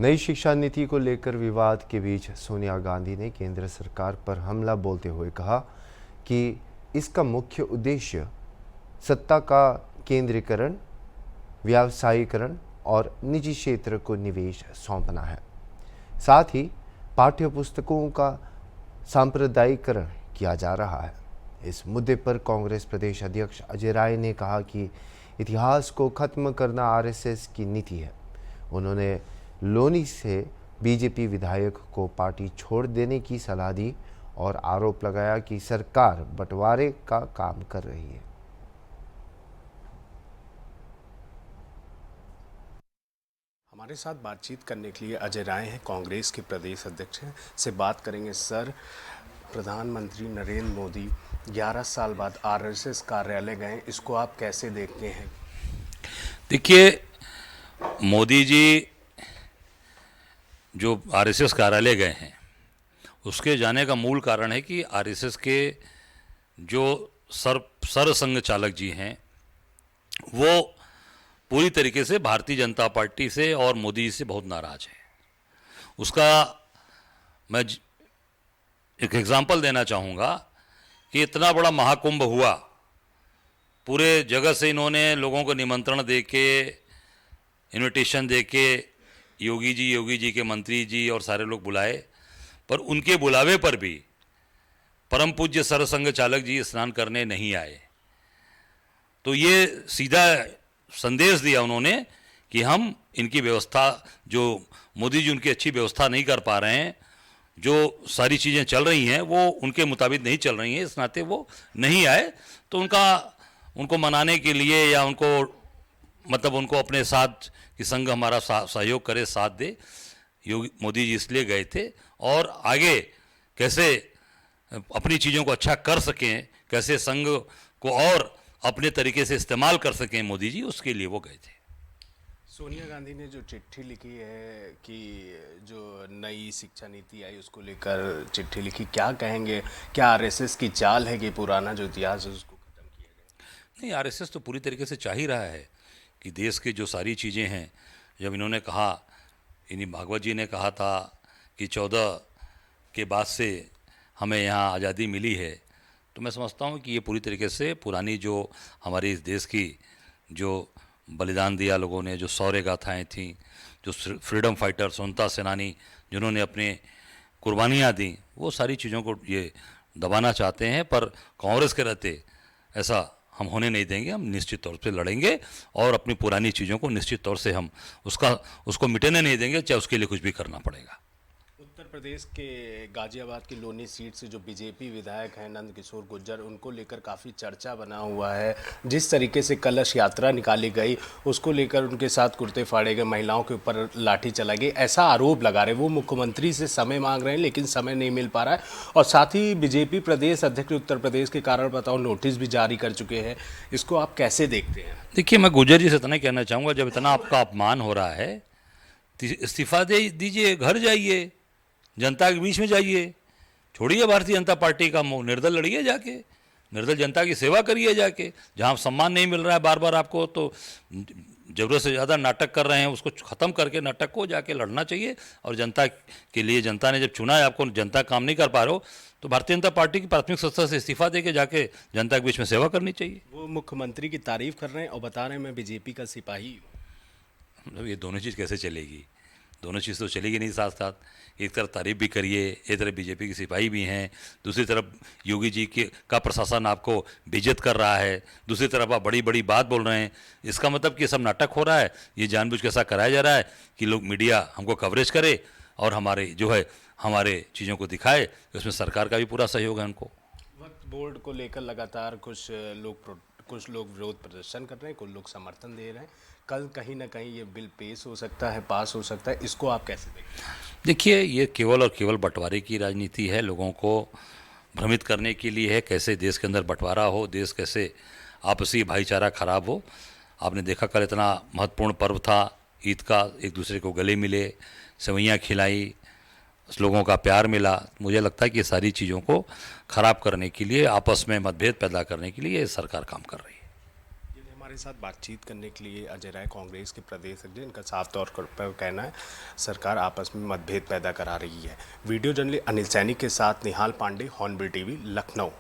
नई शिक्षा नीति को लेकर विवाद के बीच सोनिया गांधी ने केंद्र सरकार पर हमला बोलते हुए कहा कि इसका मुख्य उद्देश्य सत्ता का केंद्रीकरण, व्यावसायीकरण और निजी क्षेत्र को निवेश सौंपना है। साथ ही पाठ्य पुस्तकों का सांप्रदायिकरण किया जा रहा है। इस मुद्दे पर कांग्रेस प्रदेश अध्यक्ष अजय राय ने कहा कि इतिहास को खत्म करना आरएसएस की नीति है। उन्होंने लोनी से बीजेपी विधायक को पार्टी छोड़ देने की सलाह दी और आरोप लगाया कि सरकार बंटवारे का काम कर रही है। हमारे साथ बातचीत करने के लिए अजय राय हैं, कांग्रेस के प्रदेश अध्यक्ष हैं। से बात करेंगे। सर, प्रधानमंत्री नरेंद्र मोदी 11 साल बाद आरएसएस कार्यालय गए, इसको आप कैसे देखते हैं? देखिए, मोदी जी जो आरएसएस कार्यालय गए हैं उसके जाने का मूल कारण है कि आरएसएस के जो सरसंघ चालक जी हैं वो पूरी तरीके से भारतीय जनता पार्टी से और मोदी जी से बहुत नाराज है। उसका मैं एक एग्जांपल देना चाहूँगा कि इतना बड़ा महाकुंभ हुआ, पूरे जगह से इन्होंने लोगों को निमंत्रण दे के, इनविटेशन दे के, योगी जी के मंत्री जी और सारे लोग बुलाए, पर उनके बुलावे पर भी परम पूज्य सरसंघ चालक जी स्नान करने नहीं आए। तो ये सीधा संदेश दिया उन्होंने कि हम इनकी व्यवस्था, जो मोदी जी उनकी अच्छी व्यवस्था नहीं कर पा रहे हैं, जो सारी चीज़ें चल रही हैं वो उनके मुताबिक नहीं चल रही हैं, इस नाते वो नहीं आए। तो उनको मनाने के लिए या उनको अपने साथ कि संघ हमारा सहयोग करे, साथ दे, मोदी जी इसलिए गए थे। और आगे कैसे अपनी चीज़ों को अच्छा कर सकें, कैसे संघ को और अपने तरीके से इस्तेमाल कर सकें मोदी जी, उसके लिए वो गए थे। सोनिया गांधी ने जो चिट्ठी लिखी है कि जो नई शिक्षा नीति आई उसको लेकर चिट्ठी लिखी, क्या कहेंगे? क्या आरएसएस की चाल है कि पुराना जो इतिहास है उसको खत्म किया गया? नहीं, आरएसएस तो पूरी तरीके से चाह ही रहा है कि देश की जो सारी चीज़ें हैं, जब इन्होंने कहा, इन्हीं भागवत जी ने कहा था कि 14 के बाद से हमें यहाँ आज़ादी मिली है, तो मैं समझता हूँ कि ये पूरी तरीके से पुरानी जो हमारे इस देश की जो बलिदान दिया लोगों ने, जो शौर्य गाथाएँ थीं, जो फ्रीडम फाइटर, स्वतंत्रता सेनानी जिन्होंने अपने कुर्बानियाँ दी, वो सारी चीज़ों को ये दबाना चाहते हैं। पर कांग्रेस के रहते ऐसा हम होने नहीं देंगे। हम निश्चित तौर पे लड़ेंगे और अपनी पुरानी चीज़ों को निश्चित तौर से हम उसको मिटने नहीं देंगे, चाहे उसके लिए कुछ भी करना पड़ेगा। उत्तर प्रदेश के गाजियाबाद की लोनी सीट से जो बीजेपी विधायक हैं नंद किशोर गुर्जर, उनको लेकर काफ़ी चर्चा बना हुआ है। जिस तरीके से कलश यात्रा निकाली गई उसको लेकर उनके साथ कुर्ते फाड़े गए, महिलाओं के ऊपर लाठी चला गई, ऐसा आरोप लगा रहे। वो मुख्यमंत्री से समय मांग रहे हैं लेकिन समय नहीं मिल पा रहा है। और साथ ही बीजेपी प्रदेश अध्यक्ष उत्तर प्रदेश के कारण बताओ नोटिस भी जारी कर चुके हैं। इसको आप कैसे देखते हैं? देखिए, मैं गुर्जर जी से इतना कहना चाहूँगा, जब इतना आपका अपमान हो रहा है तो इस्तीफा दे दीजिए, घर जाइए, जनता के बीच में जाइए, छोड़िए भारतीय जनता पार्टी का मुँह, निर्दल लड़िए जाके, निर्दल जनता की सेवा करिए जाके। जहाँ सम्मान नहीं मिल रहा है बार बार आपको, तो ज़रूरत से ज़्यादा नाटक कर रहे हैं, उसको ख़त्म करके नाटक को जाके लड़ना चाहिए। और जनता के लिए, जनता ने जब चुना है आपको, जनता काम नहीं कर पा रहे हो तो भारतीय जनता पार्टी की प्राथमिक सत्ता से इस्तीफा दे के जाके जनता के बीच में सेवा करनी चाहिए। वो मुख्यमंत्री की तारीफ कर रहे हैं और बता रहे हैं मैं बीजेपी का सिपाही हूँ। मतलब ये दोनों चीज़ कैसे चलेगी? दोनों चीज़ तो चलेगी नहीं साथ साथ। एक तरफ तारीफ भी करिए, एक तरफ बीजेपी के सिपाही भी हैं, दूसरी तरफ योगी जी का प्रशासन आपको बेइज्जत कर रहा है, दूसरी तरफ आप बड़ी बड़ी बात बोल रहे हैं। इसका मतलब कि ये सब नाटक हो रहा है, ये जानबूझ के ऐसा कराया जा रहा है कि लोग, मीडिया हमको कवरेज करे और हमारे चीज़ों को दिखाए। उसमें सरकार का भी पूरा सहयोग है उनको। वक्फ बोर्ड को लेकर लगातार कुछ लोग विरोध प्रदर्शन कर रहे हैं, कुछ लोग समर्थन दे रहे हैं। कल कहीं ना कहीं ये बिल पेश हो सकता है, पास हो सकता है, इसको आप कैसे देखते हैं? देखिए, ये केवल और केवल बंटवारे की राजनीति है, लोगों को भ्रमित करने के लिए है, कैसे देश के अंदर बंटवारा हो, देश कैसे आपसी भाईचारा खराब हो। आपने देखा कल इतना महत्वपूर्ण पर्व था ईद का, एक दूसरे को गले मिले, सेवैयाँ खिलाई, लोगों का प्यार मिला। मुझे लगता है कि ये सारी चीज़ों को ख़राब करने के लिए, आपस में मतभेद पैदा करने के लिए सरकार काम कर रही है। हमारे साथ बातचीत करने के लिए अजय राय, कांग्रेस के प्रदेश अध्यक्ष, इनका साफ तौर पर कहना है सरकार आपस में मतभेद पैदा करा रही है। वीडियो जर्नलिस्ट अनिल सैनी के साथ निहाल पांडे, हॉर्नबिल टीवी, लखनऊ।